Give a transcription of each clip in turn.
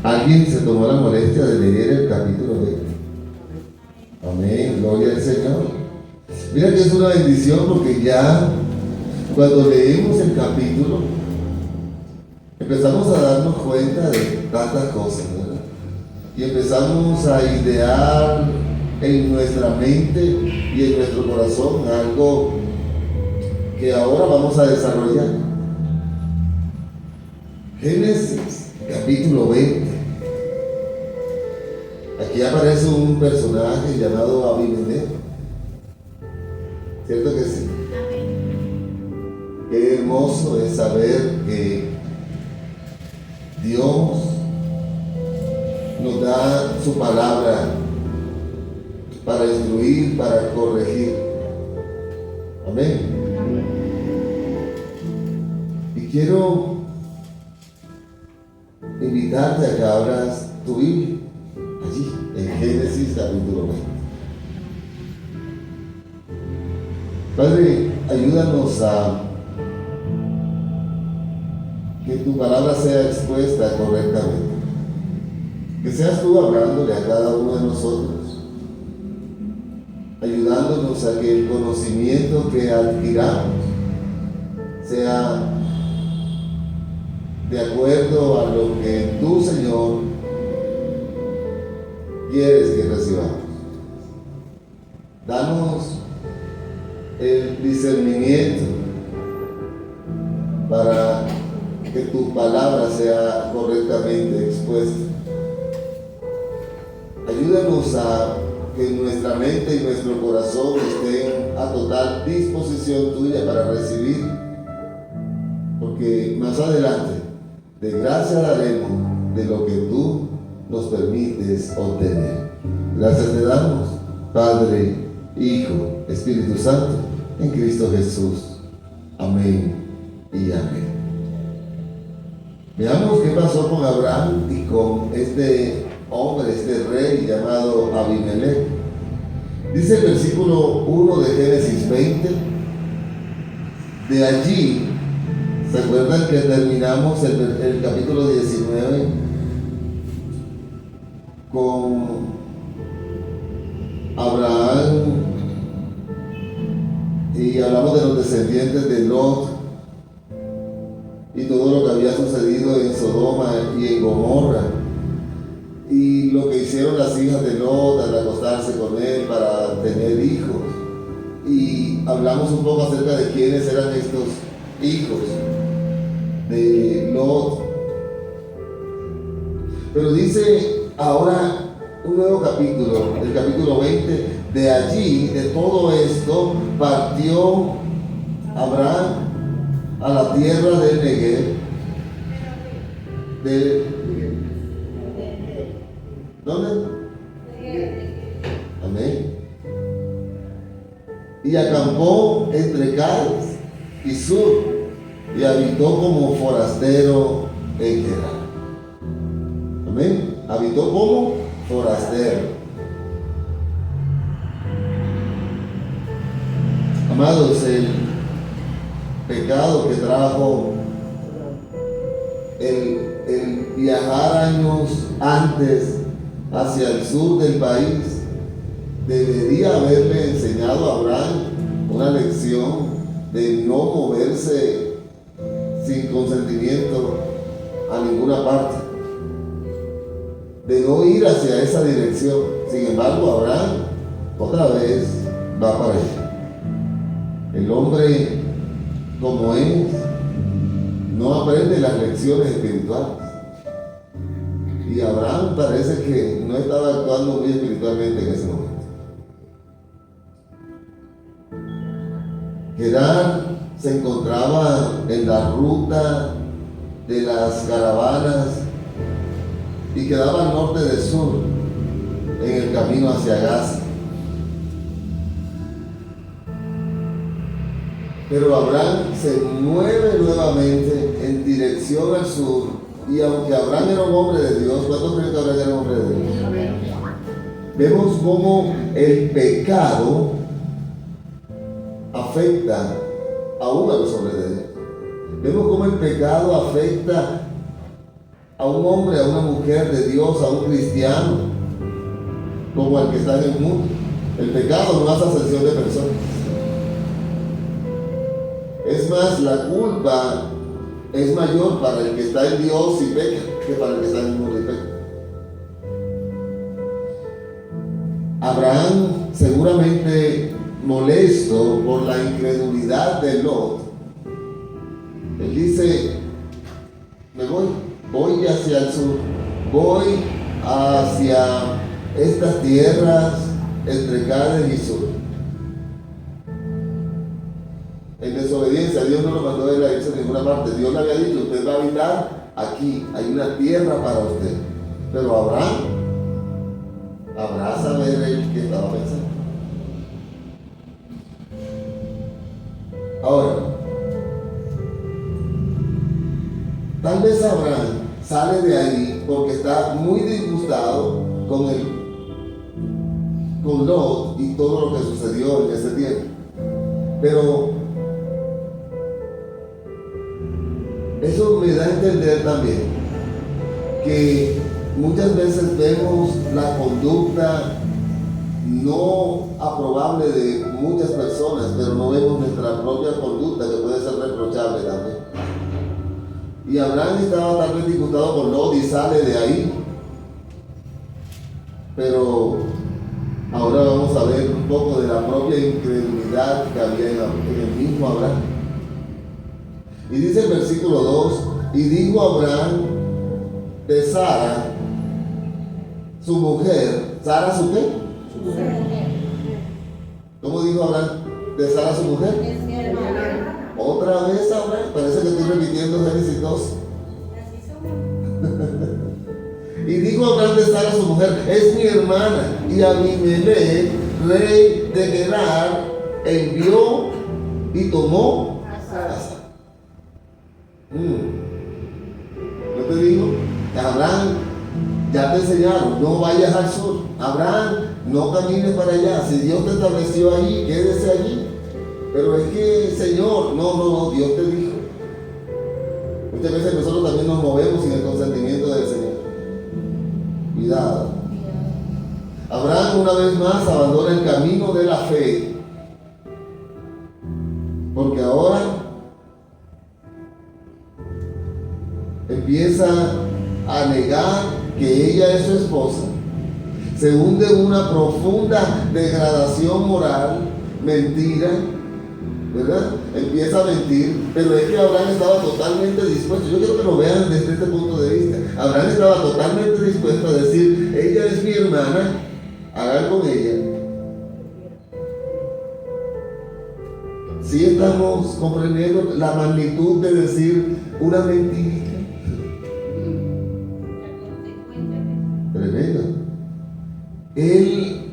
Alguien se tomó la molestia de leer el capítulo 20. Amén, gloria al Señor. Mira que es una bendición porque ya cuando leemos el capítulo empezamos a darnos cuenta de tantas cosas, ¿verdad? Y empezamos a idear en nuestra mente y en nuestro corazón algo que ahora vamos a desarrollar. Génesis capítulo 20. Aquí aparece un personaje llamado Abimelech. ¿Cierto que sí? Qué hermoso es saber que Dios nos da su palabra para instruir, para corregir. Amén. Y quiero invitarte a que abras tu Biblia allí, en Génesis capítulo 20. Padre, ayúdanos a que tu palabra sea expuesta correctamente. Que seas tú hablándole a cada uno de nosotros, ayudándonos a que el conocimiento que adquiramos sea de acuerdo a lo que tú, Señor, quieres que recibamos. Danos el discernimiento para que tu palabra sea correctamente expuesta. Ayúdanos a que nuestra mente y nuestro corazón estén a total disposición tuya para recibir, porque más adelante de gracia daremos de lo que tú nos permites obtener. Gracias te damos, Padre, Hijo, Espíritu Santo, en Cristo Jesús. Amén y amén. Veamos qué pasó con Abraham y con este hombre, este rey llamado Abimelech. Dice el versículo 1 de Génesis 20. De allí, ¿se acuerdan que terminamos el capítulo 19 con Abraham y hablamos de los descendientes de Lot y todo lo que había sucedido en Sodoma y en Gomorra y lo que hicieron las hijas de Lot al acostarse con él para tener hijos? Y hablamos un poco acerca de quiénes eran estos hijos de Lot. Pero dice ahora un nuevo capítulo, el capítulo 20. De allí, de todo esto, partió Abraham a la tierra del Negev. ¿Dónde? Amén. Y acampó entre Cades y Sur, y habitó como forastero en Gerar. Amén. Habitó como forastero. Amados, el pecado que trajo el viajar años antes hacia el sur del país debería haberle enseñado a Abraham una lección de no moverse sin consentimiento a ninguna parte, de no ir hacia esa dirección. Sin embargo, Abraham otra vez va para allá. El hombre como es no aprende las lecciones espirituales, y Abraham parece que no estaba actuando muy espiritualmente en ese momento. Gerar se encontraba en la ruta de las caravanas y quedaba al norte de Sur, en el camino hacia Gaza. Pero Abraham se mueve nuevamente en dirección al sur, y aunque Abraham era un hombre de Dios, ¿cuántos creen que Abraham era un hombre de Dios? Vemos cómo el pecado afecta aún a los hombres de Dios. Vemos cómo el pecado afecta a un hombre, a una mujer de Dios, a un cristiano, como al que está en el mundo. El pecado no hace acepción de personas. Es más, la culpa es mayor para el que está en Dios y peca que para el que está en el mundo y peca. Abraham, seguramente molesto por la incredulidad de Lot, él dice: me voy hacia el sur, voy hacia estas tierras entre Cades y Sur. En desobediencia, Dios no lo mandó a él a irse a ninguna parte. Dios le había dicho: usted va a habitar aquí, hay una tierra para usted. Pero Abraham, habrá saber él qué estaba pensando. Ahora, tal vez Abraham sale de ahí porque está muy disgustado con Lot y todo lo que sucedió en ese tiempo. Pero eso me da a entender también que muchas veces vemos la conducta no aprobable de muchas personas, pero no vemos nuestra propia conducta, que puede ser reprochable también. Y Abraham estaba tal vez disgustado con Lot y sale de ahí. Pero ahora vamos a ver un poco de la propia incredulidad que había en el mismo Abraham. Y dice el versículo 2: y dijo Abraham de Sara, su mujer. ¿Sara su qué? Su mujer. ¿Cómo dijo Abraham de Sara su mujer? Es mi hermana. Otra vez Abraham, parece que estoy repitiendo Génesis 2. Y dijo Abraham de Sara su mujer: es mi hermana. Y Abimelech, rey de Gerar, envió y tomó a Sara. ¿No te digo? Abraham, ya te enseñaron, no vayas al sur. Abraham, no camines para allá. Si Dios te estableció allí, quédese allí. Pero es que, Señor, no, Dios te dijo. Muchas veces nosotros también nos movemos sin el consentimiento del Señor. Cuidado. Abraham una vez más abandona el camino de la fe, porque ahora empieza a negar que ella es su esposa. Se hunde en una profunda degradación moral, mentira, ¿verdad? Empieza a mentir, pero es que Abraham estaba totalmente dispuesto. Yo quiero que lo vean desde este punto de vista. Abraham estaba totalmente dispuesto a decir: ella es mi hermana, hagan con ella. ¿Sí estamos comprendiendo la magnitud de decir una mentirita? Tremendo. Él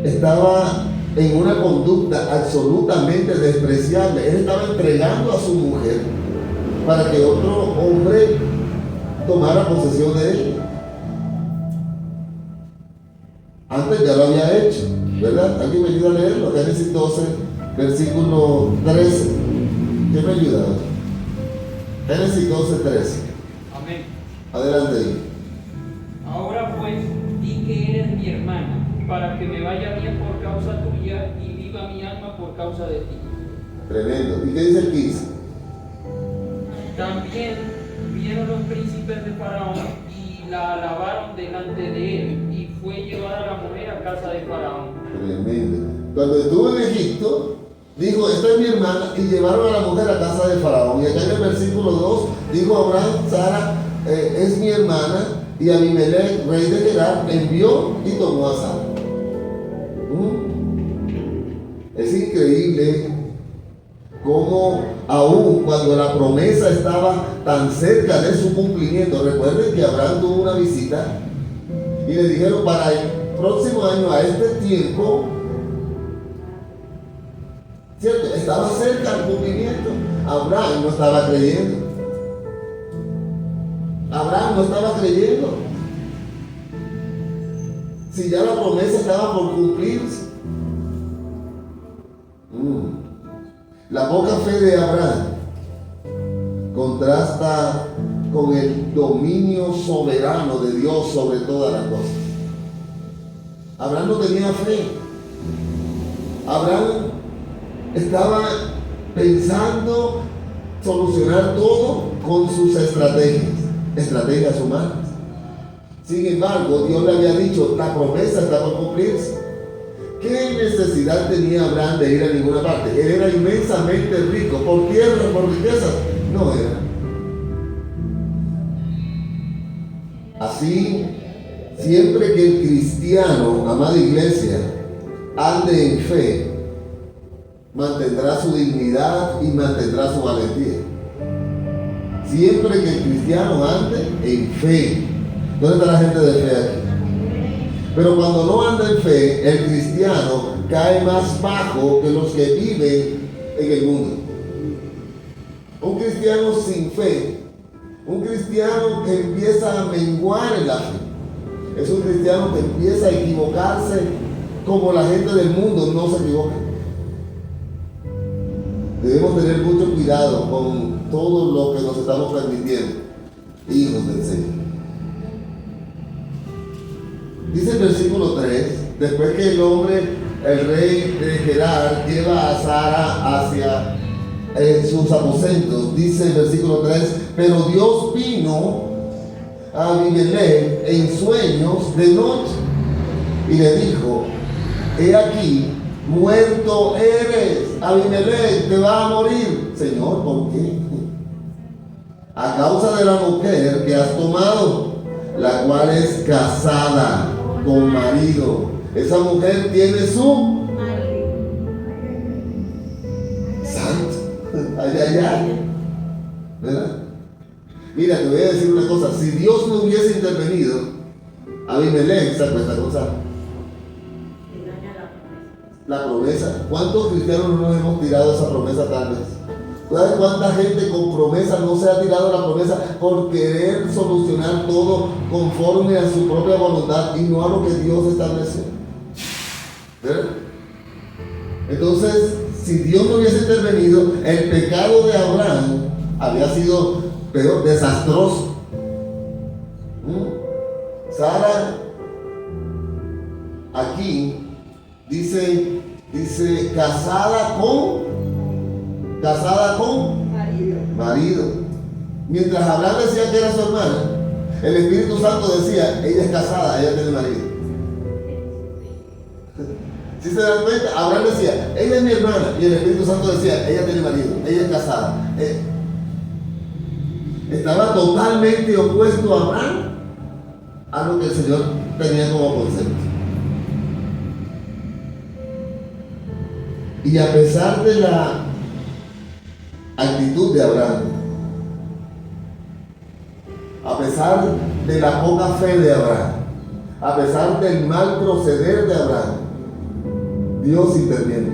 estaba en una conducta absolutamente despreciable. Él estaba entregando a su mujer para que otro hombre tomara posesión de él. Antes ya lo había hecho, ¿verdad? ¿Alguien me ayuda a leerlo? Génesis 12, versículo 13. ¿Quién me ayuda? Génesis 12, 13. Amén. Adelante. Ahora pues, di que eres mi hermana, para que me vaya bien por causa tuya y viva mi alma por causa de ti. Tremendo. ¿Y qué dice el 15? También vieron los príncipes de Faraón y la alabaron delante de él, y fue llevada la mujer a casa de Faraón. Tremendo. Cuando estuvo en Egipto, dijo: esta es mi hermana, y llevaron a la mujer a casa de Faraón. Y acá en el versículo 2 dijo Abraham: Sara es mi hermana. Y Abimelech, rey de Gerar, envió y tomó a Sara. Es increíble cómo aún cuando la promesa estaba tan cerca de su cumplimiento. Recuerden que Abraham tuvo una visita y le dijeron: para el próximo año, a este tiempo, ¿cierto? Estaba cerca del cumplimiento. Abraham no estaba creyendo. Abraham no estaba creyendo. Si ya la promesa estaba por cumplirse. La poca fe de Abraham contrasta con el dominio soberano de Dios sobre todas las cosas. Abraham no tenía fe. Abraham estaba pensando solucionar todo con sus estrategias humanas. Sin embargo, Dios le había dicho, la promesa está por cumplirse. ¿Qué necesidad tenía Abraham de ir a ninguna parte? Él era inmensamente rico, por tierra, por riquezas. No era. Así, siempre que el cristiano, amada iglesia, ande en fe, mantendrá su dignidad y mantendrá su valentía. Siempre que el cristiano ande en fe. ¿Dónde está la gente de fe aquí? Pero cuando no anda en fe, el cristiano cae más bajo que los que viven en el mundo. Un cristiano sin fe, un cristiano que empieza a menguar en la fe, es un cristiano que empieza a equivocarse como la gente del mundo no se equivoca. Debemos tener mucho cuidado con todo lo que nos estamos permitiendo, hijos del Señor. Dice el versículo 3, después que el rey de Gerar, lleva a Sara hacia sus aposentos, dice el versículo 3, pero Dios vino a Abimelech en sueños de noche y le dijo, he aquí, muerto eres, Abimelech, te va a morir. Señor, ¿por qué? A causa de la mujer que has tomado, la cual es casada con marido. Esa mujer tiene su santo. Ay, ay, ay. ¿Verdad? Mira, te voy a decir una cosa. Si Dios no hubiese intervenido, Abimelech se acuesta con Sara. La promesa. ¿Cuántos cristianos no nos hemos tirado esa promesa tal vez? ¿Sabes cuánta gente con promesa no se ha tirado la promesa por querer solucionar todo conforme a su propia voluntad y no a lo que Dios estableció? ¿Verdad? Entonces, si Dios no hubiese intervenido, el pecado de Abraham había sido peor, desastroso. Sara, aquí, dice casada con marido. Mientras Abraham decía que era su hermana, el Espíritu Santo decía, ella es casada, ella tiene marido. Si se dan cuenta, Abraham decía, ella es mi hermana, y el Espíritu Santo decía, ella tiene marido, ella es casada. Estaba totalmente opuesto a Abraham a lo que el Señor tenía como concepto. Y a pesar de la actitud de Abraham, a pesar de la poca fe de Abraham, a pesar del mal proceder de Abraham, Dios interviene.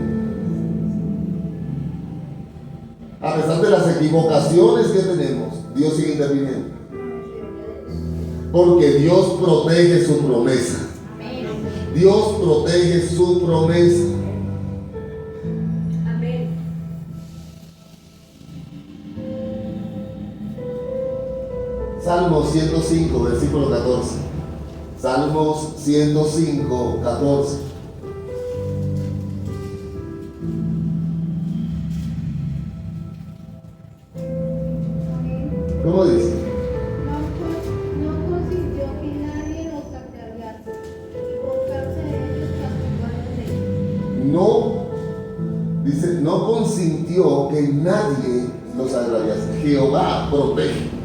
A pesar de las equivocaciones que tenemos, Dios sigue interviniendo. Porque Dios protege su promesa. Dios protege su promesa. Salmos 105, versículo 14. Salmos 105, 14. ¿Cómo dice? No consintió que nadie los agraviase, y por causa de ellos castigó a los No, dice, no consintió que nadie los agraviase. Jehová protege.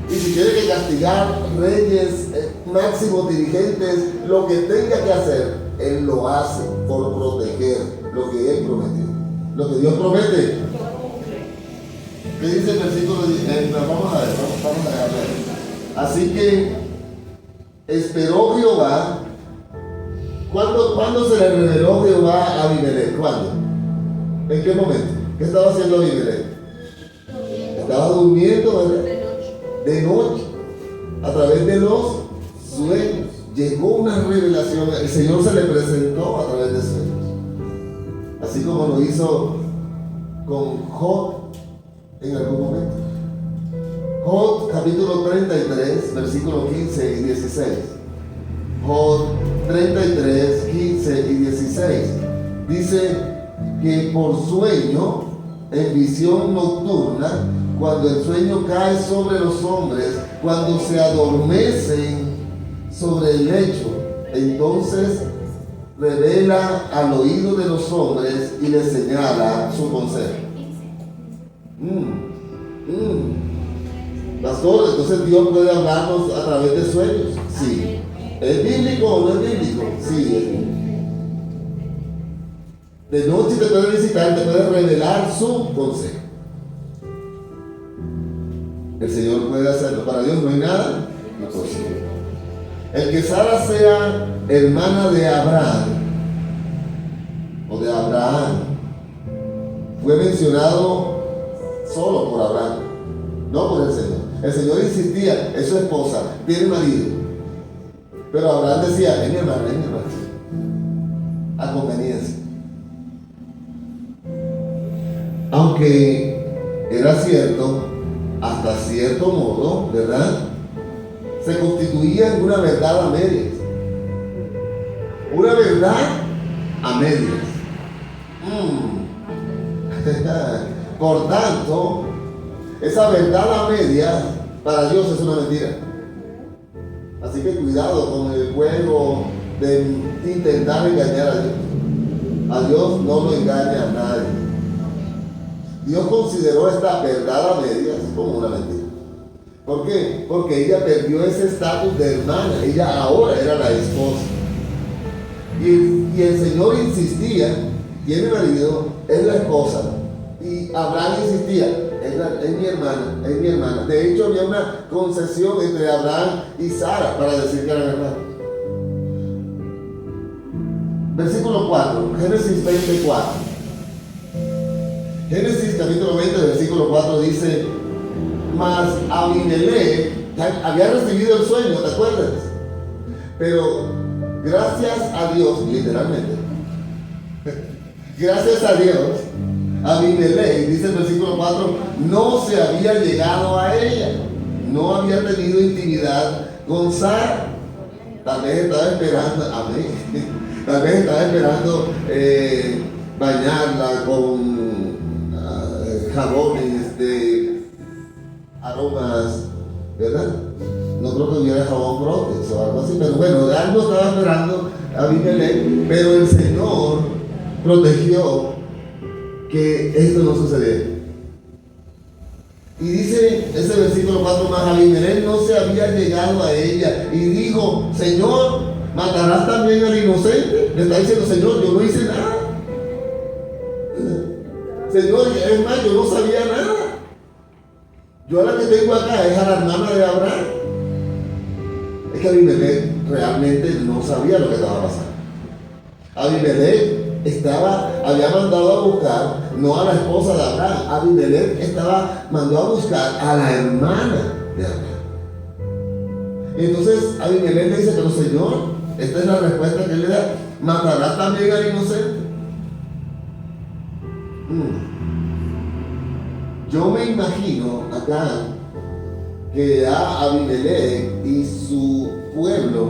Y si tiene que castigar reyes, máximos dirigentes, lo que tenga que hacer, Él lo hace por proteger lo que Él prometió. Lo que Dios promete. ¿Qué dice el versículo? Vamos a ver. Así que esperó Jehová. ¿Cuándo se le reveló Jehová a Abimelech? ¿Cuándo? ¿En qué momento? ¿Qué estaba haciendo Abimelech? Estaba durmiendo, ¿verdad? De noche, a través de los sueños. Llegó una revelación. El Señor se le presentó a través de sueños. Así como lo hizo con Job en algún momento. Job capítulo 33, versículos 15 y 16. Job 33, 15 y 16. Dice que por sueño, en visión nocturna, cuando el sueño cae sobre los hombres, cuando se adormecen sobre el lecho, entonces revela al oído de los hombres y les señala su consejo. Pastor, entonces Dios puede hablarnos a través de sueños. Sí. ¿Es bíblico o no es bíblico? Sí, es bíblico. De noche te puede visitar, te puede revelar su consejo. El Señor puede hacerlo. Para Dios no hay nada imposible. El que Sara sea hermana de Abraham o de Abraham fue mencionado solo por Abraham, no por el Señor. El Señor insistía, es su esposa, tiene marido. Pero Abraham decía, es mi hermana, a conveniencia. Aunque era cierto, hasta cierto modo, ¿verdad? Se constituía en una verdad a medias. Una verdad a medias. Por tanto, esa verdad a medias para Dios es una mentira. Así que cuidado con el juego de intentar engañar a Dios. A Dios no lo engaña a nadie. Dios consideró esta verdad a medias como una mentira. ¿Por qué? Porque ella perdió ese estatus de hermana. Ella ahora era la esposa. Y el Señor insistía, tiene marido, es la esposa. Y Abraham insistía, es mi hermana, es mi hermana. De hecho, había una concesión entre Abraham y Sara para decir que eran hermanos. Versículo 4, Génesis 24. Génesis capítulo 20, versículo 4 dice: mas Abimelech había recibido el sueño, ¿te acuerdas? Pero gracias a Dios, literalmente, gracias a Dios, Abimelech, dice el versículo 4, no se había llegado a ella, no había tenido intimidad con Sara. Tal vez estaba esperando, amén, tal vez estaba esperando bañarla con jabones de aromas, ¿verdad? No creo que hubiera jabón Protex o algo así, pero bueno, de algo estaba esperando Abimelech, pero el Señor protegió que esto no sucediera. Y dice ese versículo 4 más: Abimelech no se había llegado a ella y dijo: Señor, ¿matarás también al inocente? Le está diciendo: Señor, yo no hice nada. Señor, es más, yo no sabía nada. Yo a la que tengo acá es a la hermana de Abraham. Es que Abimelech realmente no sabía lo que estaba pasando. Abimelech había mandado a buscar no a la esposa de Abraham. Abimelech mandó a buscar a la hermana de Abraham. Y entonces Abimelech le dice: pero Señor, esta es la respuesta que él le da: ¿matarás también al inocente? Yo me imagino acá que ya Abimelech y su pueblo,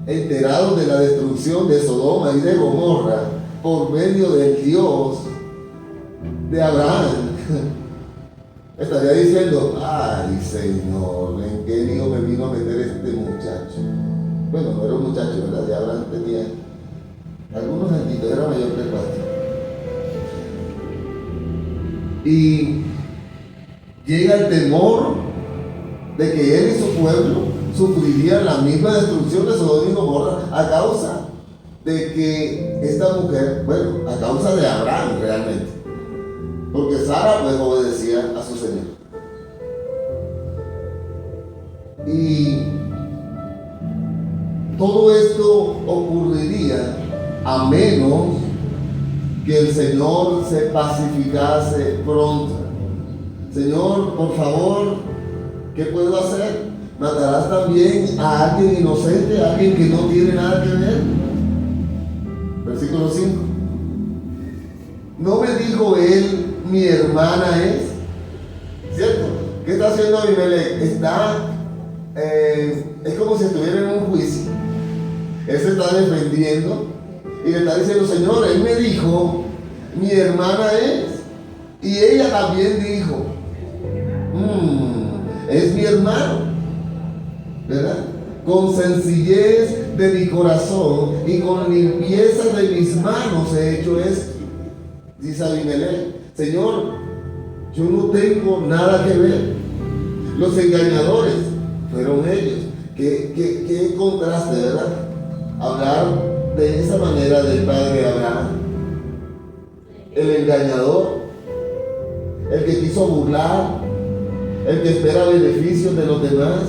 enterados de la destrucción de Sodoma y de Gomorra por medio del Dios de Abraham, estaría diciendo: ay, Señor, ¿en qué lío me vino a meter este muchacho? Bueno, no era un muchacho, ¿verdad? Ya Abraham tenía algunos añitos, era mayor que el pastor. Y llega el temor de que él y su pueblo sufrirían la misma destrucción de Sodoma y Gomorra a causa de que esta mujer, bueno, a causa de Abraham realmente, porque Sara pues obedecía a su Señor. Y todo esto ocurriría a menos que el Señor se pacificase pronto. Señor, por favor, ¿qué puedo hacer? ¿Matarás también a alguien inocente, a alguien que no tiene nada que ver? Versículo 5. ¿No me dijo él, mi hermana es? ¿Cierto? ¿Qué está haciendo Abimelech? Es como si estuviera en un juicio. Él se está defendiendo y le está diciendo, Señor, él me dijo, mi hermana es, y ella también dijo, es mi hermano, ¿verdad? Con sencillez de mi corazón y con limpieza de mis manos he hecho esto. Dice Abimelech, Señor, yo no tengo nada que ver. Los engañadores fueron ellos. ¿Qué contraste, verdad? Hablar de esa manera del padre Abraham. El engañador, el que quiso burlar, el que espera beneficios de los demás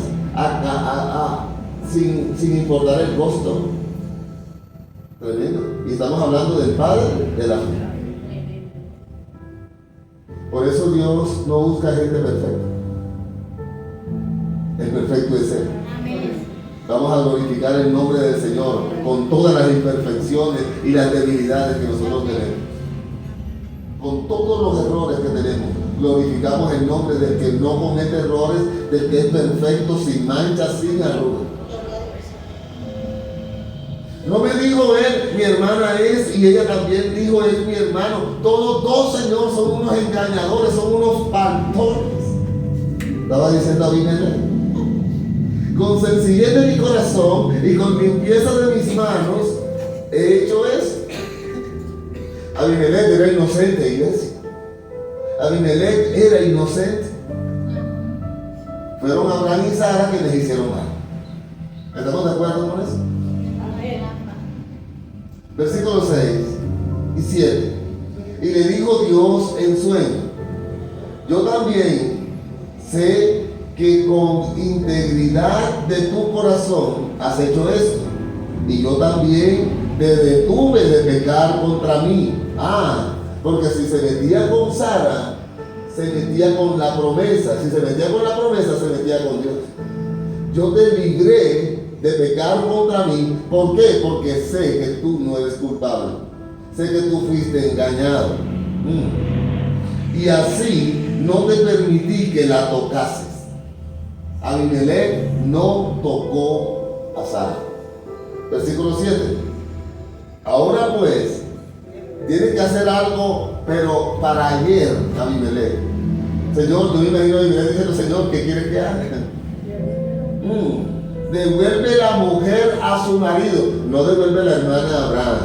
sin importar el costo. Tremendo. Y estamos hablando del padre de la fe. Por eso Dios no busca gente perfecta. El perfecto es Él. Vamos a glorificar el nombre del Señor con todas las imperfecciones y las debilidades que nosotros tenemos. Con todos los errores que tenemos, glorificamos el nombre del que no comete errores, del que es perfecto, sin mancha, sin arruga. No me dijo él, mi hermana es, y ella también dijo, es mi hermano. Todos dos, Señor, son unos engañadores, son unos faltones. Estaba diciendo Abimelech. Con sencillez de mi corazón y con limpieza de mis manos he hecho eso. Abimelech era inocente, iglesia. Abimelech era inocente. Fueron Abraham y Sara quienes hicieron mal. ¿Estamos de acuerdo con eso? Versículos 6 y 7. Y le dijo Dios en sueño, yo también sé que con integridad de tu corazón has hecho esto, y yo también te detuve de pecar contra mí. Porque si se metía con Sara, se metía con la promesa. Si se metía con la promesa, se metía con Dios. Yo te libré de pecar contra mí. ¿Por qué? Porque sé que tú no eres culpable. Sé que tú fuiste engañado. Y así no te permití que la tocases. Abimelech no tocó a Sara. Versículo 7. Ahora pues, tienes que hacer algo, pero para ayer, Abimelech. Señor, yo me imagino a Abimelech diciendo, Señor, ¿qué quieres que haga? Devuelve la mujer a su marido, no devuelve la hermana de Abraham.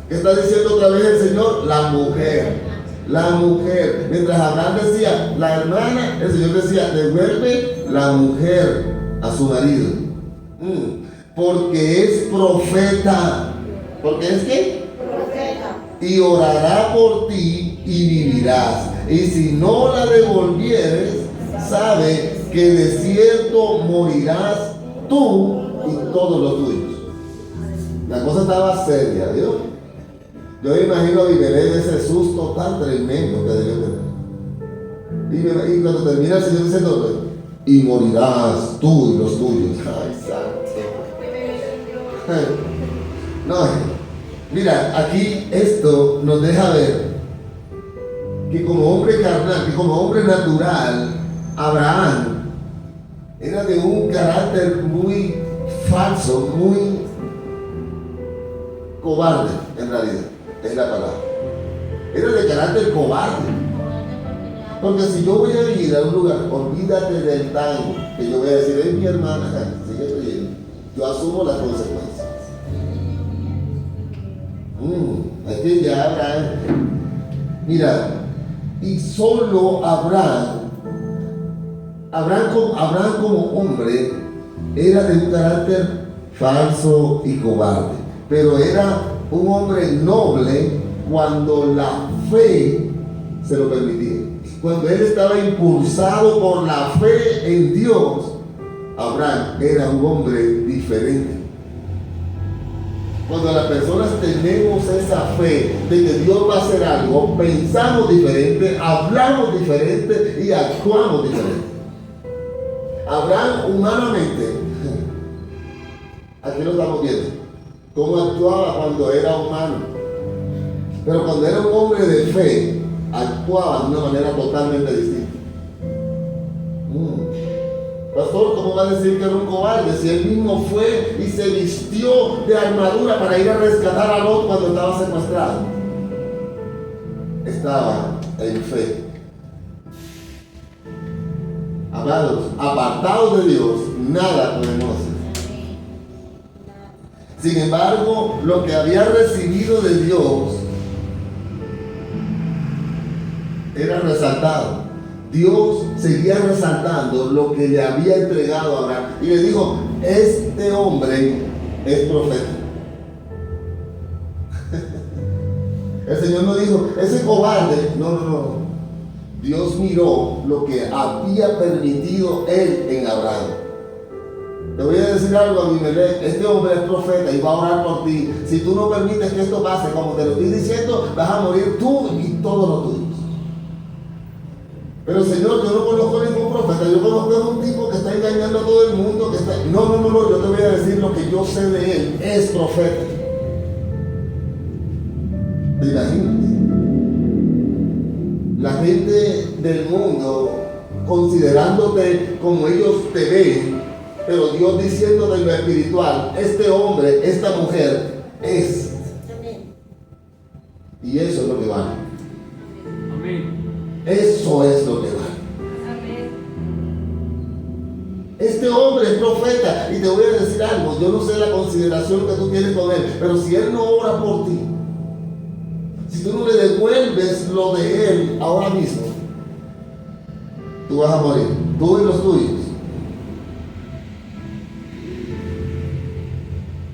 ¿Qué está diciendo otra vez el Señor? La mujer. La mujer. Mientras Abraham decía la hermana, el Señor decía, devuelve la mujer a su marido. Porque es profeta. ¿Porque es qué? Profeta. Y orará por ti y vivirás. Y si no la devolvieres, sabe que de cierto morirás tú y todos los tuyos. La cosa estaba seria, ¿vio? Yo me imagino a Abimelech ese susto tan tremendo que debió tener. Y cuando termina el Señor diciendo, y morirás tú y los tuyos. Ay, santo. No, mira, aquí esto nos deja ver que como hombre carnal, que como hombre natural, Abraham era de un carácter muy falso, muy cobarde, en realidad, es la palabra. Era de carácter cobarde. Porque si yo voy a ir a un lugar, olvídate del tango, que yo voy a decir, es mi hermana, sigue creyendo. Yo asumo las consecuencias. Es que ya Abraham, mira, y solo Abraham como hombre era de un carácter falso y cobarde, pero era un hombre noble cuando la fe se lo permitía. Cuando él estaba impulsado por la fe en Dios, Abraham era un hombre diferente. Cuando las personas tenemos esa fe de que Dios va a hacer algo, pensamos diferente, hablamos diferente y actuamos diferente. Abraham humanamente, aquí lo estamos viendo, cómo actuaba cuando era humano. Pero cuando era un hombre de fe, actuaba de una manera totalmente distinta. Pastor, ¿cómo va a decir que era un cobarde si él mismo fue y se vistió de armadura para ir a rescatar a Lot cuando estaba secuestrado? Estaba en fe. Amados, apartados de Dios, nada podemos hacer. Sin embargo, lo que había recibido de Dios era resaltado. Dios seguía resaltando lo que le había entregado a Abraham. Y le dijo, este hombre es profeta. El Señor no dijo, ese cobarde. No. Dios miró lo que había permitido Él en Abraham. Te voy a decir algo, Abimelech, este hombre es profeta y va a orar por ti. Si tú no permites que esto pase, como te lo estoy diciendo, vas a morir tú y todos los tuyos. Pero Señor, yo no conozco ningún profeta, yo conozco a un tipo que está engañando a todo el mundo, que está... No, yo te voy a decir lo que yo sé de él, es profeta. ¿Te imaginas? La gente del mundo considerándote como ellos te ven, pero Dios diciéndote en lo espiritual, este hombre, esta mujer es. Y eso es lo que vale. Amén. Eso es lo que vale. Este hombre es profeta y te voy a decir algo, yo no sé la consideración que tú tienes con él, pero si él no ora por ti, si tú no le devuelves lo de él ahora mismo, tú vas a morir, tú y los tuyos.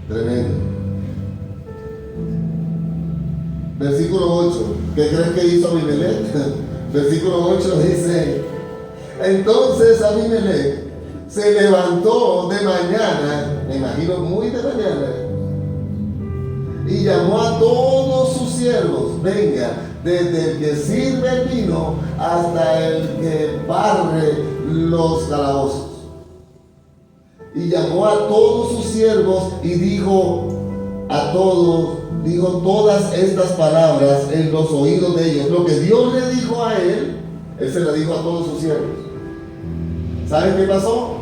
Tremendo. Versículo 8. ¿Qué crees que hizo Abimelech? Versículo 8 dice: entonces Abimelech se levantó de mañana, me imagino muy de mañana, y llamó a todos sus siervos, venga, desde el que sirve el vino hasta el que barre los calabozos. Y llamó a todos sus siervos y dijo a todos, dijo todas estas palabras en los oídos de ellos. Lo que Dios le dijo a él se lo dijo a todos sus siervos. ¿Saben qué pasó?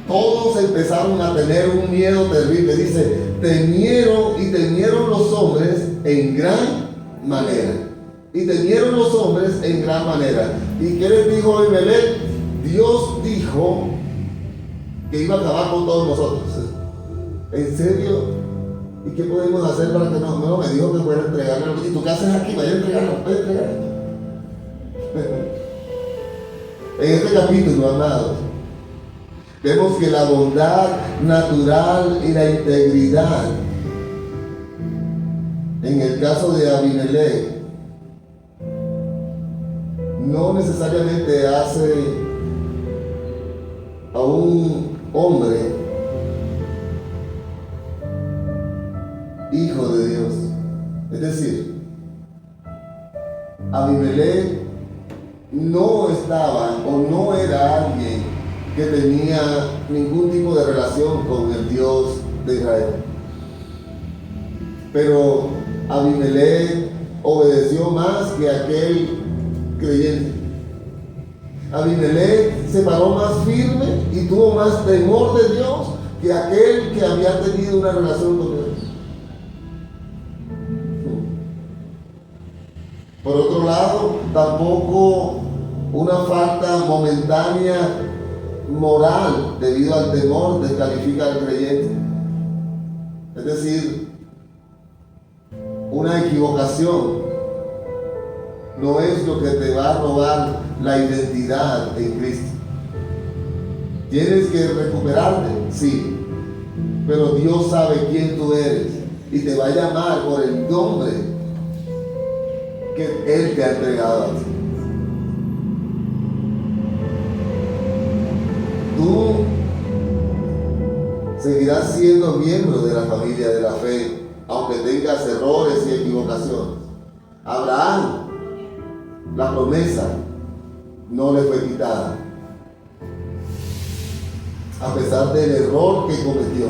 Todos empezaron a tener un miedo terrible. Dice, temieron los hombres en gran manera. Y temieron los hombres en gran manera. ¿Y qué les dijo Abimelech? Dios dijo que iba a acabar con todos nosotros. ¿En serio? ¿Y qué podemos hacer para que no? Me dijo que fuera a entregarlo. ¿Y tú qué haces aquí? Vaya a entregarlo. En este capítulo, amados, vemos que la bondad natural y la integridad, en el caso de Abimelech, no necesariamente hace a un hombre hijo de Dios. Es decir, Abimelech no estaba o no era alguien que tenía ningún tipo de relación con el Dios de Israel. Pero Abimelech obedeció más que aquel creyente. Abimelech se paró más firme y tuvo más temor de Dios que aquel que había tenido una relación con Dios. Por otro lado, tampoco una falta momentánea moral debido al temor descalifica al creyente. Es decir, una equivocación no es lo que te va a robar la identidad en Cristo. Tienes que recuperarte, sí, pero Dios sabe quién tú eres y te va a llamar por el nombre que Él te ha entregado a ti. Tú seguirás siendo miembro de la familia de la fe, aunque tengas errores y equivocaciones. Abraham, la promesa no le fue quitada, a pesar del error que cometió,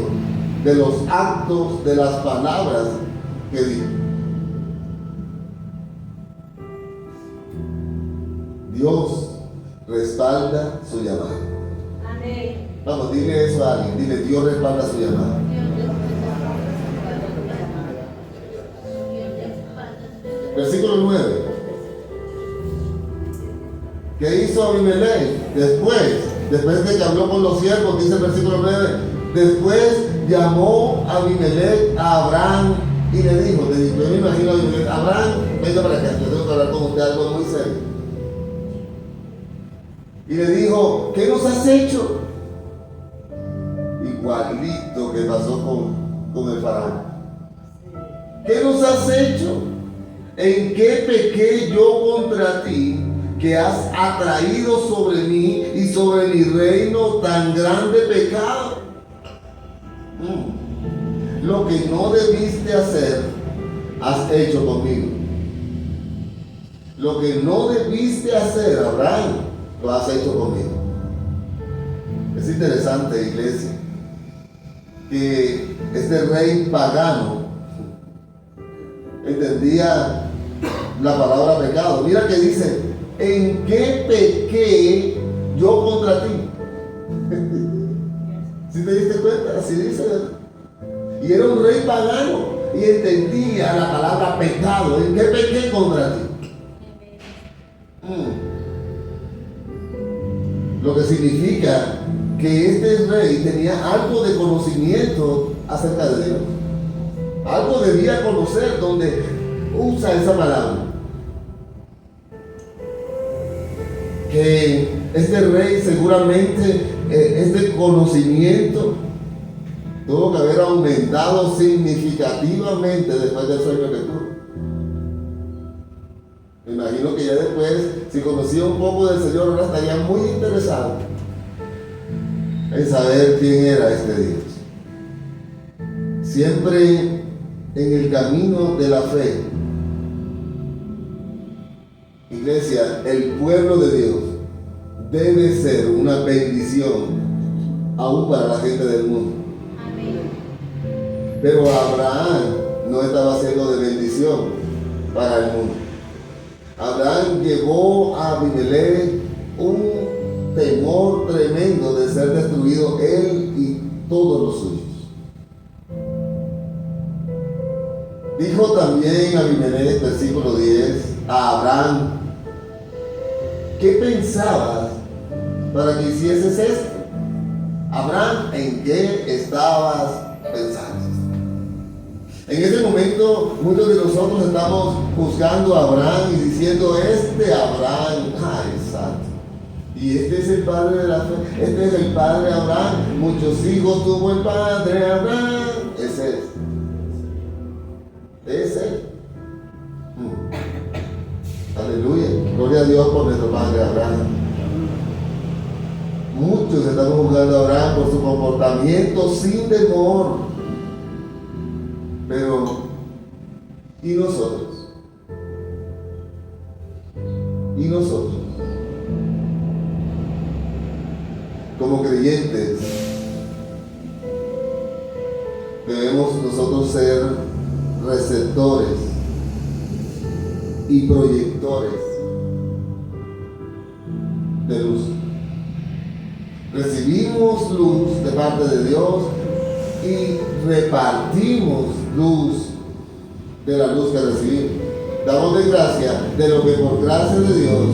de los actos, de las palabras que dijo. Dios respalda su llamada. Amén. Vamos, dile eso a alguien. Dile, Dios respalda su llamada. Versículo 9. ¿Qué hizo Abimelech? Después de que habló con los siervos, dice el versículo 9, después llamó Abimelech a Abraham y le dijo, yo me imagino a Abimelech, Abraham, venga para acá, yo tengo que hablar con usted algo muy serio. Y le dijo, ¿qué nos has hecho? Igualito que pasó con el faraón. ¿Qué nos has hecho? ¿En qué pequé yo contra ti, que has atraído sobre mí y sobre mi reino tan grande pecado? Lo que no debiste hacer, has hecho conmigo. Lo que no debiste hacer, Abraham, lo has hecho conmigo. Es interesante, iglesia, que este rey pagano entendía la palabra pecado. Mira que dice, ¿en qué pequé yo contra ti? ¿Sí te diste cuenta? Así dice. Y era un rey pagano y entendía la palabra pecado. ¿En qué pequé contra ti? Lo que significa que este rey tenía algo de conocimiento acerca de Dios. Algo debía conocer donde usa esa palabra. Que este rey seguramente, este conocimiento tuvo que haber aumentado significativamente después del sueño que tuvo. Me imagino que ya después, si conocía un poco del Señor, ahora estaría muy interesado en saber quién era este Dios. Siempre en el camino de la fe, iglesia, el pueblo de Dios debe ser una bendición aún para la gente del mundo. Pero Abraham no estaba siendo de bendición para el mundo. Abraham llevó a Abimelech un temor tremendo de ser destruido él y todos los suyos. Dijo también Abimelech, versículo 10, a Abraham, ¿qué pensabas para que hicieses esto? Abraham, ¿en qué estabas pensando? En ese momento, muchos de nosotros estamos juzgando a Abraham y diciendo, este Abraham, ay, santo. Y este es el padre de la fe, este es el padre de Abraham, muchos hijos tuvo el padre Abraham. Ese es. Aleluya, gloria a Dios por nuestro padre Abraham. Muchos estamos juzgando a Abraham por su comportamiento sin temor. Pero, ¿y nosotros? ¿Y nosotros? Como creyentes, debemos nosotros ser receptores y proyectores de luz. Recibimos luz de parte de Dios y repartimos luz de la luz que recibimos. Damos de gracia de lo que por gracia de Dios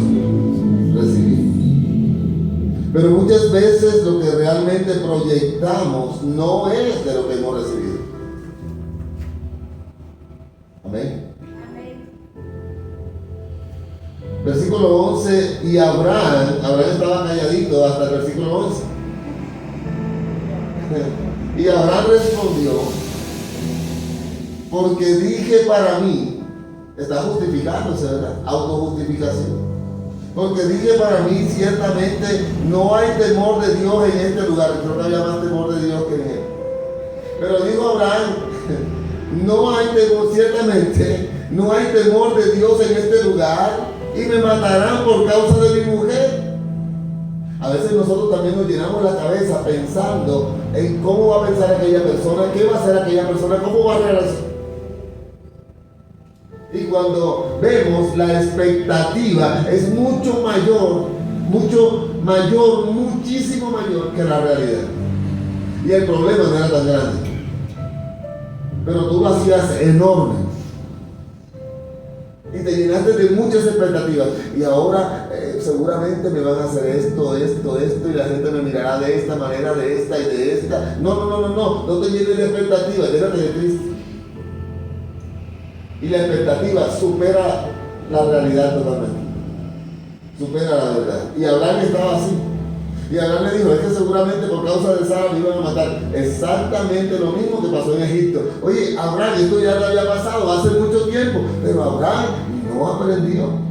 recibimos. Pero muchas veces lo que realmente proyectamos no es de lo que hemos recibido. Amén. Versículo 11, y Abraham estaba calladito hasta el versículo 11. Y Abraham respondió, porque dije para mí, está justificándose, ¿verdad? Autojustificación. Porque dije para mí, ciertamente no hay temor de Dios en este lugar. Creo que había más temor de Dios que en él. Pero dijo Abraham, no hay temor, ciertamente no hay temor de Dios en este lugar, y me matarán por causa de mi mujer. A veces nosotros también nos llenamos la cabeza pensando en cómo va a pensar aquella persona, qué va a hacer aquella persona, cómo va a reaccionar. Y cuando vemos la expectativa es mucho mayor mucho mayor, muchísimo mayor que la realidad. Y el problema no era tan grande, pero tú lo hacías enorme. Y te llenaste de muchas expectativas. Y ahora seguramente me van a hacer esto, y la gente me mirará de esta manera, de esta y de esta. No te llenes de expectativas, llénate de Cristo. Y la expectativa supera la realidad totalmente. Supera la verdad. Y Abraham estaba así. Y Abraham le dijo, es que seguramente por causa de Sara me iban a matar. Exactamente lo mismo que pasó en Egipto. Oye, Abraham, esto ya le había pasado hace mucho tiempo, pero Abraham no aprendió.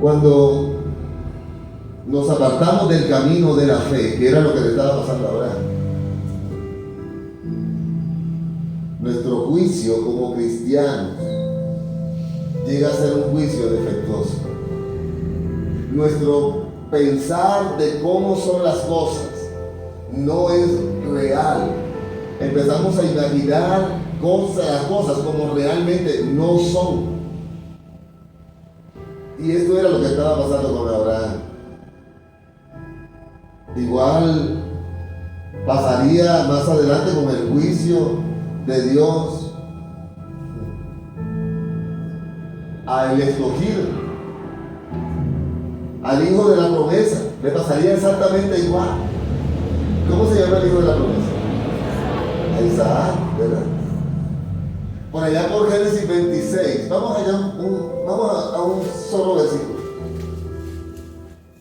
Cuando nos apartamos del camino de la fe, que era lo que le estaba pasando a Abraham, nuestro juicio como cristianos llega a ser un juicio defectuoso. Nuestro pensar de cómo son las cosas no es real. Empezamos a imaginar las cosas como realmente no son. Y esto era lo que estaba pasando con Abraham. Igual pasaría más adelante con el juicio de Dios a el escogido, al hijo de la promesa, le pasaría exactamente igual. ¿Cómo se llama el hijo de la promesa? A Isaac, ¿verdad? Por allá por Génesis 26, vamos a un solo versículo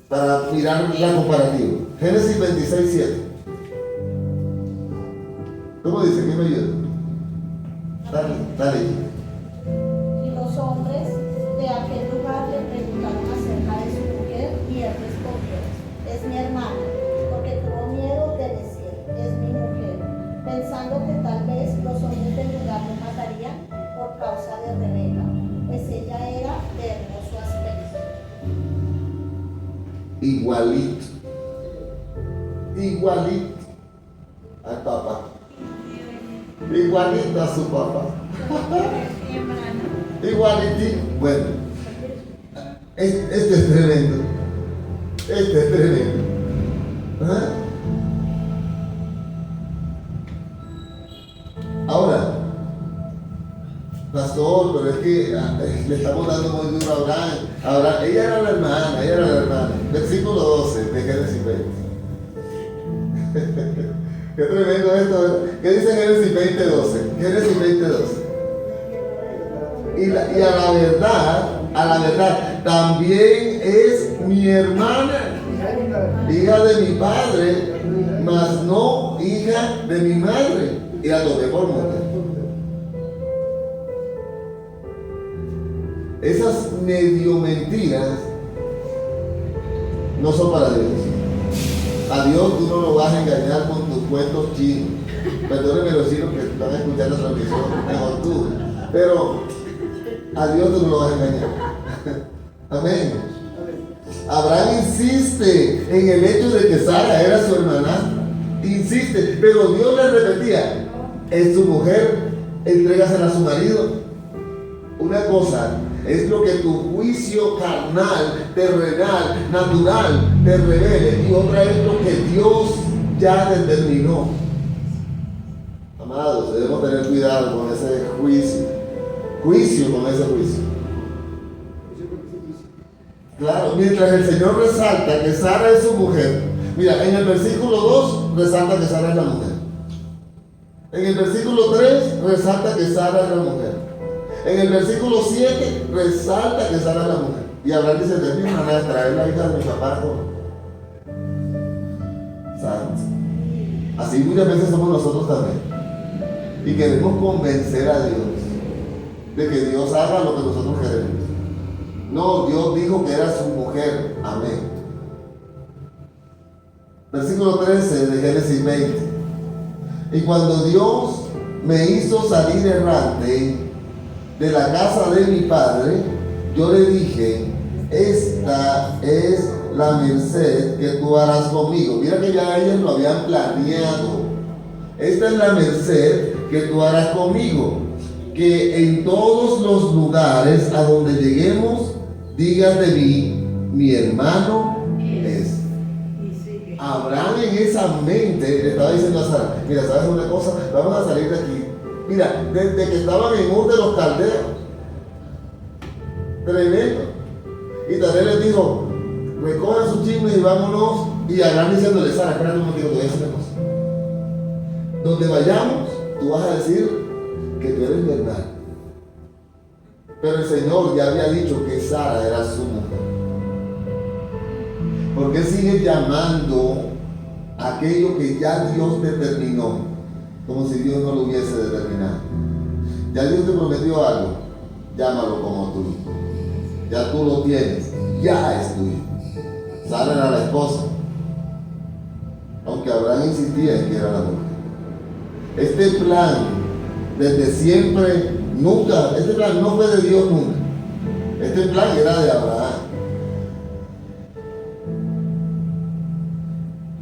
para mirar la comparativa. Génesis 26, 7. ¿Cómo dice? ¿Quién me ayuda? Dale. Y los hombres de aquel lugar le preguntaron acerca de su mujer, y él respondió: es mi hermana, porque tuvo miedo de decir, es mi mujer, pensando que tal vez los hombres del lugar le matarían por causa de Rebeca, pues ella era de hermoso aspecto. Igualito al papá, igualito a su papá. Igualitito. Bueno, este es tremendo. ¿Ah? Ahora, pastor, pero es que le estamos dando muy duro a Abraham. Ella era la hermana. Versículo 12 de Génesis 20. Qué tremendo esto, ¿verdad? ¿Qué dice Génesis 20:12? Génesis 20:12. Y a la verdad, también es mi hermana, hija de mi padre, mas no hija de mi madre. Y la tomé por mujer. Esas medio mentiras no son para Dios. A Dios tú no lo vas a engañar con tus cuentos chinos. Perdónenme los chinos que van a escuchar la transmisión, mejor tú. Pero a Dios tú no lo vas a engañar. Amén. Abraham insiste en el hecho de que Sara era su hermana. Insiste, pero Dios le repetía: es su mujer, entrégasela a su marido. Una cosa es lo que tu juicio carnal, terrenal, natural te revele, y otra es lo que Dios ya determinó. Amados, debemos tener cuidado con ese juicio con ese juicio. Claro, mientras el Señor resalta que Sara es su mujer. Mira, en el versículo 2 resalta que Sara es la mujer. En el versículo 3 resalta que Sara es la mujer. En el versículo 7 resalta que Sara es la mujer. Y Abraham dice: de mi maestra, es la hija de mi papá. Santo. Así muchas veces somos nosotros también. Y queremos convencer a Dios de que Dios haga lo que nosotros queremos. No, Dios dijo que era su mujer. Amén. Versículo 13 de Génesis 20. Y cuando Dios me hizo salir errante de la casa de mi padre, yo le dije: esta es la merced que tú harás conmigo. Mira que ya ellos lo habían planeado. Esta es la merced que tú harás conmigo, que en todos los lugares a donde lleguemos, digas de mí, mi hermano es. Abraham en esa mente le estaba diciendo a Sara, mira, ¿sabes una cosa? Vamos a salir de aquí. Mira, desde que estaban en Ur de los Caldeos, tremendo. Y también les dijo, recojan sus chismes y vámonos. Y Abraham diciéndole, Sara, espérate un momentito, te voy a decir una cosa. Donde vayamos, tú vas a decir que tú eres verdad. Pero el Señor ya había dicho que Sara era su mujer. ¿Por qué sigue llamando aquello que ya Dios determinó? Como si Dios no lo hubiese determinado. Ya Dios te prometió algo, llámalo como tuyo. Ya tú lo tienes, ya es tuyo. Sara era la esposa, aunque Abraham insistía en que era la mujer. Este plan, desde siempre, nunca, este plan no fue de Dios nunca. Este plan era de Abraham.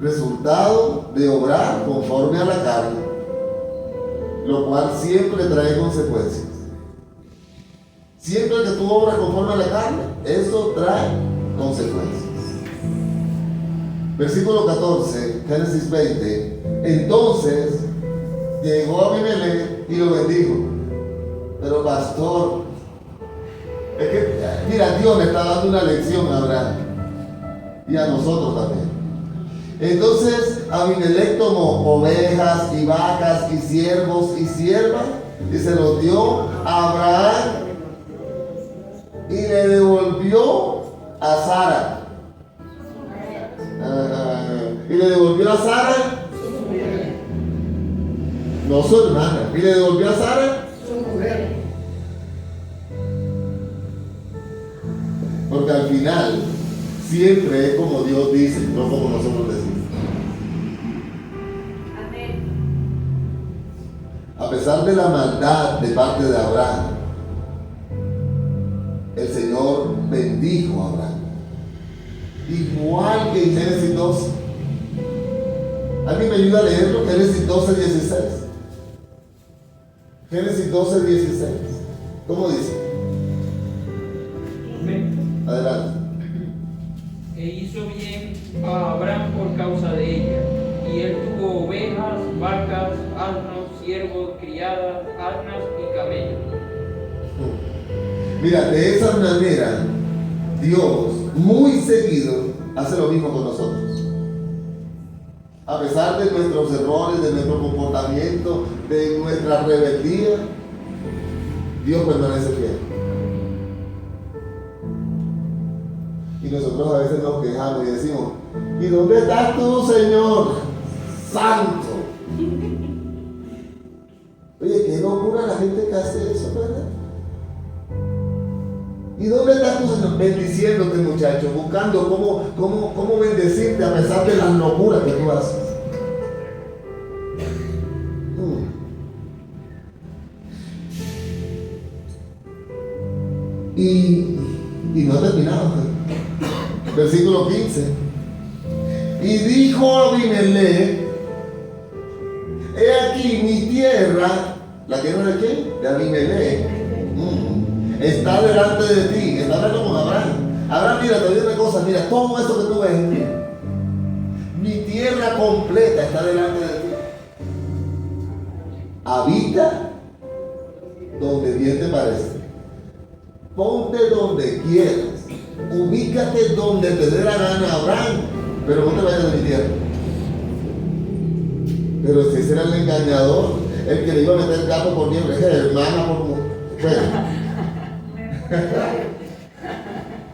Resultado de obrar conforme a la carne, lo cual siempre trae consecuencias. Siempre que tú obras conforme a la carne, eso trae consecuencias. Versículo 14, Génesis 20. Entonces llegó Abimelech y lo bendijo. Pero pastor, es que, mira, Dios le está dando una lección a Abraham y a nosotros también. Entonces Abimelech tomó ovejas y vacas y siervos y siervas y se los dio a Abraham y le devolvió a Sara. Y le devolvió a Sara, no su hermana, y le devolvió a Sara su mujer. Porque al final siempre es como Dios dice, no como nosotros decimos. A pesar de la maldad de parte de Abraham, el Señor bendijo a Abraham. Igual que en Génesis 12. ¿Alguien me ayuda a leerlo? Génesis 12, 16. Génesis 12, 16. ¿Cómo dice? Amén. Adelante. E hizo bien a Abraham por causa de ella. Y él tuvo ovejas, vacas, asnos, siervos, criadas, asnas y camellos. Mira, de esa manera, Dios muy seguido hace lo mismo con nosotros. A pesar de nuestros errores, de nuestro comportamiento, de nuestra rebeldía, Dios permanece fiel. Y nosotros a veces nos quejamos y decimos, ¿y dónde estás tú, Señor Santo? Oye, qué locura la gente que hace eso, ¿verdad? ¿Y dónde estás tú, Señor? Bendiciéndote, muchacho, buscando cómo bendecirte a pesar de las locuras que tú haces. Y no ha terminado. Versículo 15. Y dijo Abimelech, he aquí mi tierra, ¿la tierra de quién? De Abimelech. Está delante de ti. Está hablando con Abraham. Abraham, mira, te digo una cosa, mira, todo esto que tú ves en mí, mi tierra completa está delante de ti. Habita donde bien te parece. Ponte donde quieras. Ubícate donde te dé la gana, Abraham, pero no te vayas de mi tierra. Pero si ese era el engañador, el que le iba a meter gato por liebre, es hermana por mujer.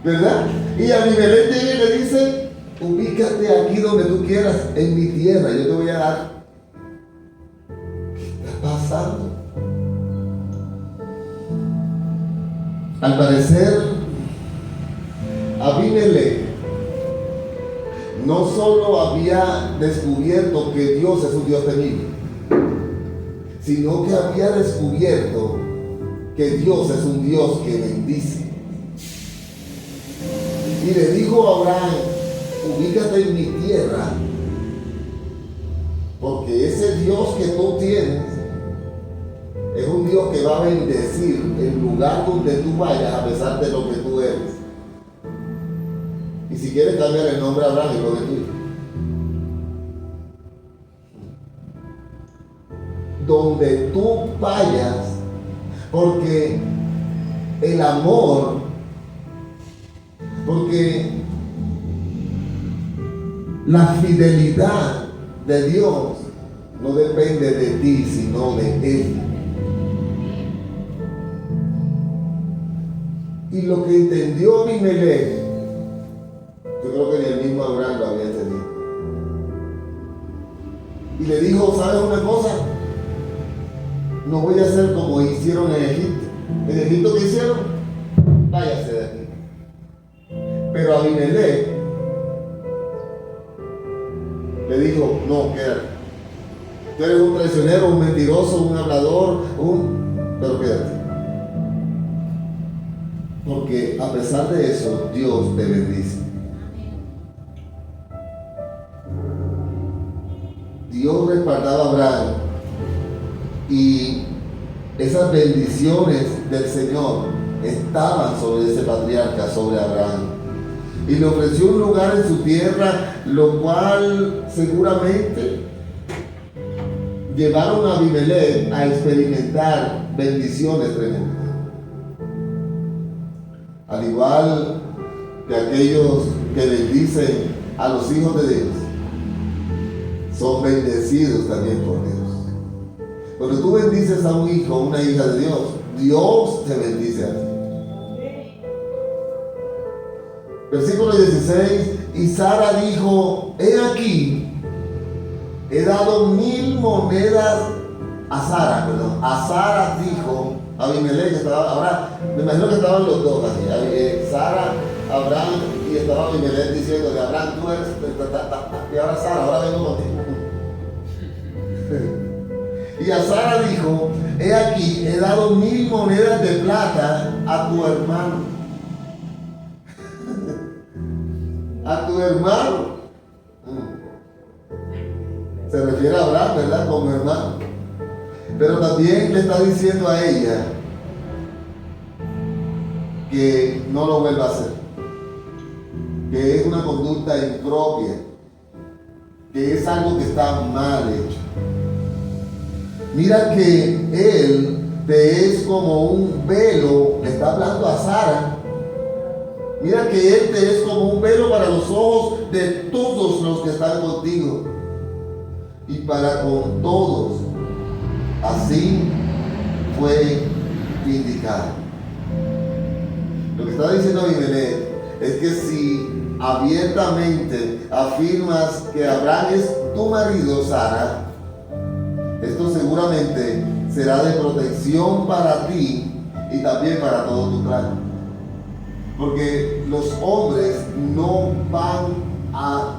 ¿Verdad? Y Abimelech llega y le dice, ubícate aquí donde tú quieras, en mi tierra, yo te voy a dar. ¿Qué está pasando? Al parecer, Abimelech no solo había descubierto que Dios es un Dios temible, sino que había descubierto que Dios es un Dios que bendice. Y le dijo a Abraham, ubícate en mi tierra, porque ese Dios que tú tienes Es un Dios que va a bendecir el lugar donde tú vayas a pesar de lo que tú eres. Y si quieres cambiar el nombre a Abraham, lo de tuyo. Donde tú vayas, porque el amor, porque la fidelidad de Dios no depende de ti, sino de Él. Y lo que entendió Abimelech, yo creo que ni el mismo Abraham lo había entendido. Y le dijo, ¿sabes una cosa? No voy a hacer como hicieron en Egipto. ¿En Egipto qué hicieron? Váyase de aquí. Pero Abimelech le dijo, no, quédate. Tú eres un traicionero, un mentiroso, un hablador, pero quédate. Porque a pesar de eso, Dios te bendice. Dios respaldaba a Abraham y esas bendiciones del Señor estaban sobre ese patriarca, sobre Abraham. Y le ofreció un lugar en su tierra, lo cual seguramente llevaron a Abimelech a experimentar bendiciones tremendas. Al igual que aquellos que bendicen a los hijos de Dios, son bendecidos también por Dios. Cuando tú bendices a un hijo o una hija de Dios, Dios te bendice a ti. Versículo 16, y Sara dijo, he aquí, he dado 1000 monedas a Sara, perdón. A Sara dijo, Abimelech estaba, ahora, me imagino que estaban los dos aquí, Sara, Abraham, y estaba Abimelech diciéndole, Abraham, tú eres, y ahora Sara, ahora vengo contigo. Y a Sara dijo, he aquí, he dado 1000 monedas de plata a tu hermano. A tu hermano. Se refiere a Abraham, ¿verdad? Como hermano. Pero también le está diciendo a ella que no lo vuelva a hacer. Que es una conducta impropia. Que es algo que está mal hecho. Mira que él te es como un velo, le está hablando a Sara. Mira que él te es como un velo para los ojos de todos los que están contigo y para con todos. Así fue indicado. Lo que está diciendo Abimelech es que si abiertamente afirmas que Abraham es tu marido, Sara, esto seguramente será de protección para ti y también para todo tu clan. Porque los hombres no van a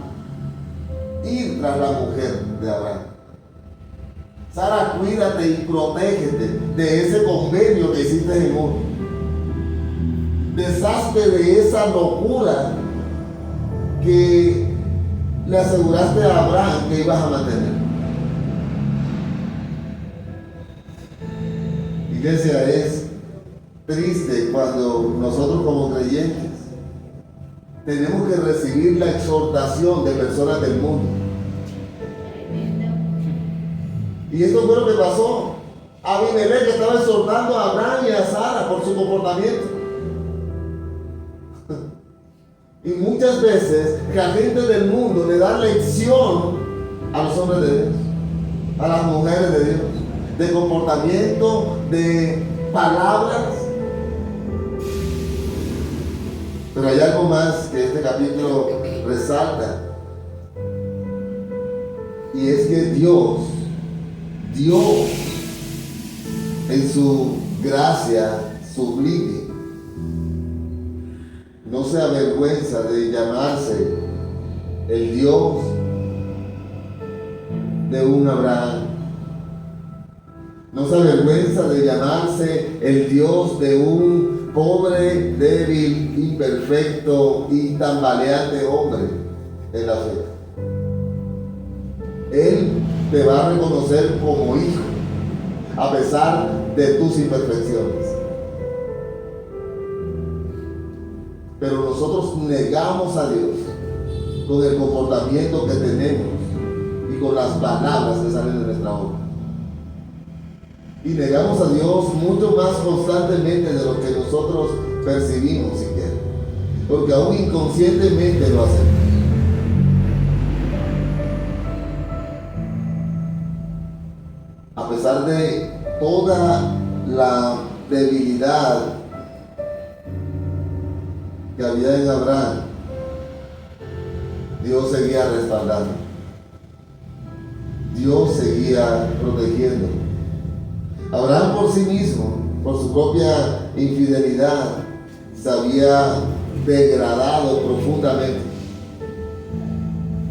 ir tras la mujer de Abraham. Sara, cuídate y protégete de ese convenio que hiciste en uno. Deshazte de esa locura que le aseguraste a Abraham que ibas a mantener. Iglesia, es triste cuando nosotros como creyentes tenemos que recibir la exhortación de personas del mundo. Y esto fue lo que pasó. Abimelech estaba exhortando a Abraham y a Sara por su comportamiento. Y muchas veces la gente del mundo le da lección a los hombres de Dios, a las mujeres de Dios, de comportamiento, de palabras. Pero hay algo más que este capítulo resalta. Y es que Dios, en su gracia sublime, no se avergüenza de llamarse el Dios de un Abraham. No se avergüenza de llamarse el Dios de un pobre, débil, imperfecto y tambaleante hombre en la fe. Él te va a reconocer como hijo. a pesar de tus imperfecciones. Pero nosotros negamos a Dios con el comportamiento que tenemos y con las palabras que salen de nuestra boca. Y negamos a Dios mucho más constantemente de lo que nosotros percibimos siquiera, porque aún inconscientemente lo hacemos. A pesar de toda la debilidad que había en Abraham, Dios seguía respaldando. Dios seguía protegiendo. Abraham por sí mismo, por su propia infidelidad, se había degradado profundamente.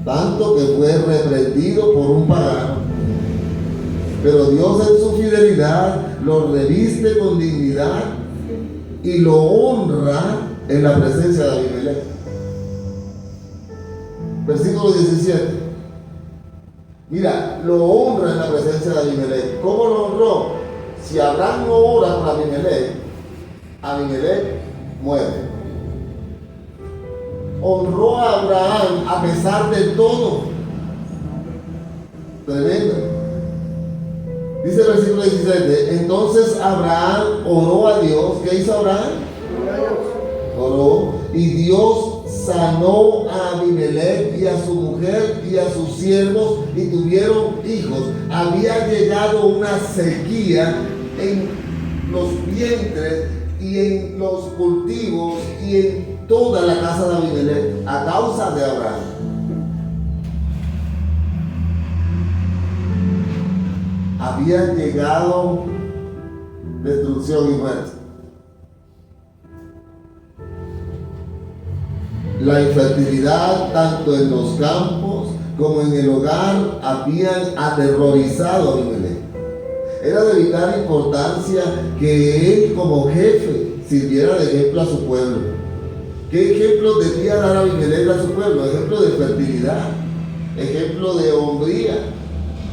Tanto que fue reprendido por un pagano. Pero Dios en su fidelidad lo reviste con dignidad y lo honra en la presencia de Abimelech. Versículo 17. Mira, lo honra en la presencia de Abimelech. ¿Cómo lo honró? Si Abraham no ora por Abimelech, Abimelech muere. Honró a Abraham a pesar de todo. Tremendo. Dice el versículo 17. Entonces Abraham oró a Dios. ¿Qué hizo Abraham? Oró. Y Dios sanó a Abimelech y a su mujer y a sus siervos y tuvieron hijos. Había llegado una sequía en los vientres y en los cultivos y en toda la casa de Abimelech a causa de Abraham. Había llegado destrucción y muerte. La infertilidad, tanto en los campos como en el hogar, habían aterrorizado a Abimelech. Era de vital importancia que él, como jefe, sirviera de ejemplo a su pueblo. ¿Qué ejemplo debía dar Abimelech a su pueblo? Ejemplo de fertilidad, ejemplo de hombría,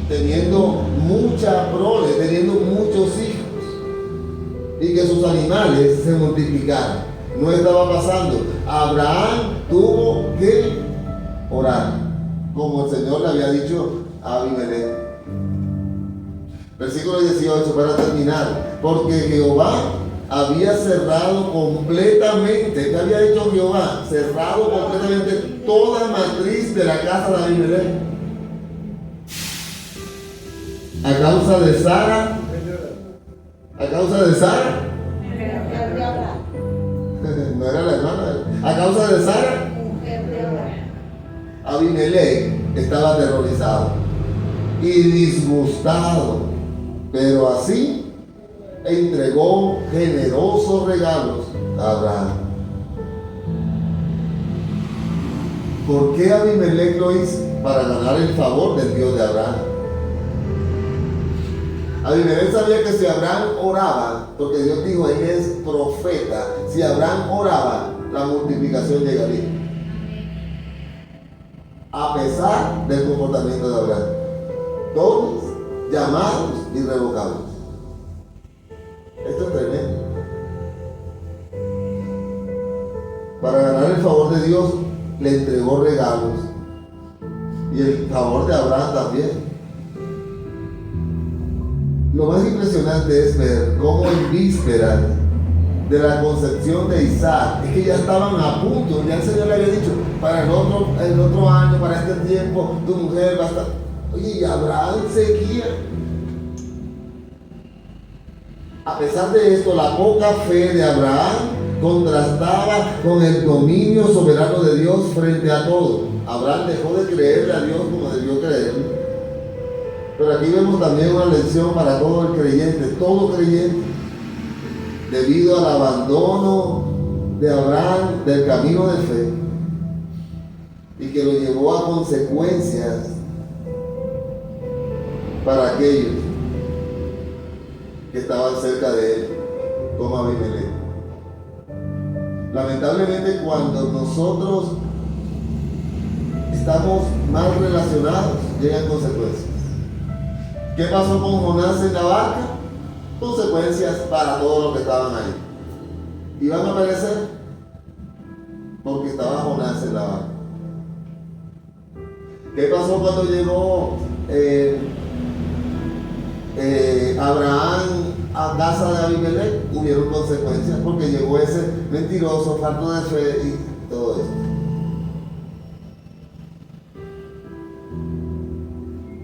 teniendo mucha prole, teniendo muchos hijos, y que sus animales se multiplicaran. No estaba pasando. Abraham tuvo que orar, como el Señor le había dicho a Abimelech. Versículo 18 para terminar. Porque Jehová había cerrado completamente. ¿Qué había hecho Jehová? Cerrado completamente toda matriz de la casa de Abimelech. A causa de Sara. A causa de Sara. No era la hermana. A causa de Sara. Abimelech estaba aterrorizado y disgustado, pero así entregó generosos regalos a Abraham. ¿Por qué Abimelech lo hizo? Para ganar el favor del Dios de Abraham. Abimelech sabía que si Abraham oraba, porque Dios dijo, él es profeta, si Abraham oraba, la multiplicación llegaría. A pesar del comportamiento de Abraham. Todos llamados irrevocables. Esto es tremendo. Para ganar el favor de Dios, le entregó regalos. Y el favor de Abraham también. Lo más impresionante es ver cómo en vísperas de la concepción de Isaac, es que ya estaban a punto, ya el Señor le había dicho, para el otro año, para este tiempo, tu mujer va a estar. Oye, y Abraham seguía. A pesar de esto, la poca fe de Abraham contrastaba con el dominio soberano de Dios frente a todo. Abraham dejó de creerle a Dios como debió creerle. Pero aquí vemos también una lección para todo el creyente, todo creyente, debido al abandono de Abraham del camino de fe y que lo llevó a consecuencias para aquellos que estaban cerca de él, como Abimelech. Lamentablemente, cuando nosotros estamos mal relacionados, llegan consecuencias. ¿Qué pasó con Jonás en la barca? consecuencias para todos los que estaban ahí. Iban a perecer porque estaba Jonás en la barca. ¿Qué pasó cuando llegó Abraham a casa de Abimelech? Hubieron consecuencias porque llegó ese mentiroso, falto de fe y todo esto.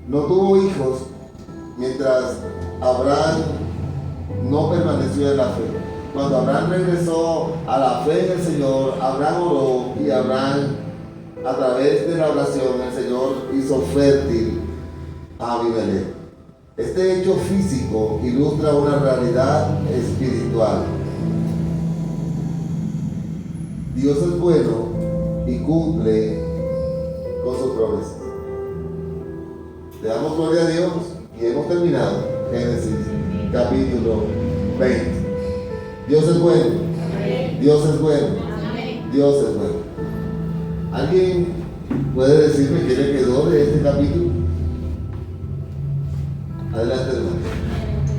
No tuvo hijos mientras Abraham no permaneció en la fe. Cuando Abraham regresó a la fe en el Señor, Abraham oró y Abraham, a través de la oración, el Señor hizo fértil a Abimelech. Este hecho físico ilustra una realidad espiritual. Dios es bueno y cumple con sus promesas. Le damos gloria a Dios y hemos terminado Génesis capítulo 20. Dios es bueno. Dios es bueno. Dios es bueno. ¿Alguien puede decirme qué le quedó de este capítulo? Adelante, hermano.